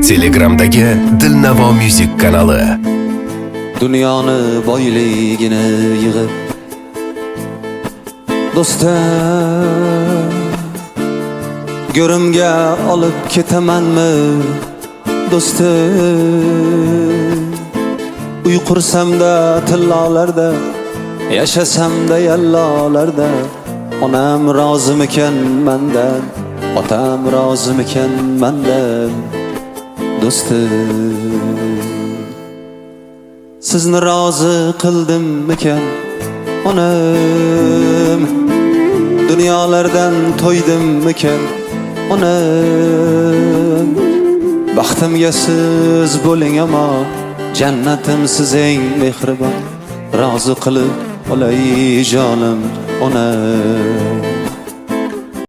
Telegramdagi Dilnavo Music kanali. Dunyoni boyligini yig'ib do'stim, go'rimga olib ketamanmi do'stim? Uy qursamda tillolarda, yashasamda yallolarda, onam rozimikan mendan, otam rozimikan mendan do'stim? Sizni rozi qildimmikan onam? Dunyolardan to'ydimmikan onam? Baxtimga siz bo'ling amon, jannatim siz eng mehribon. Rozi qilib olay jonim onam.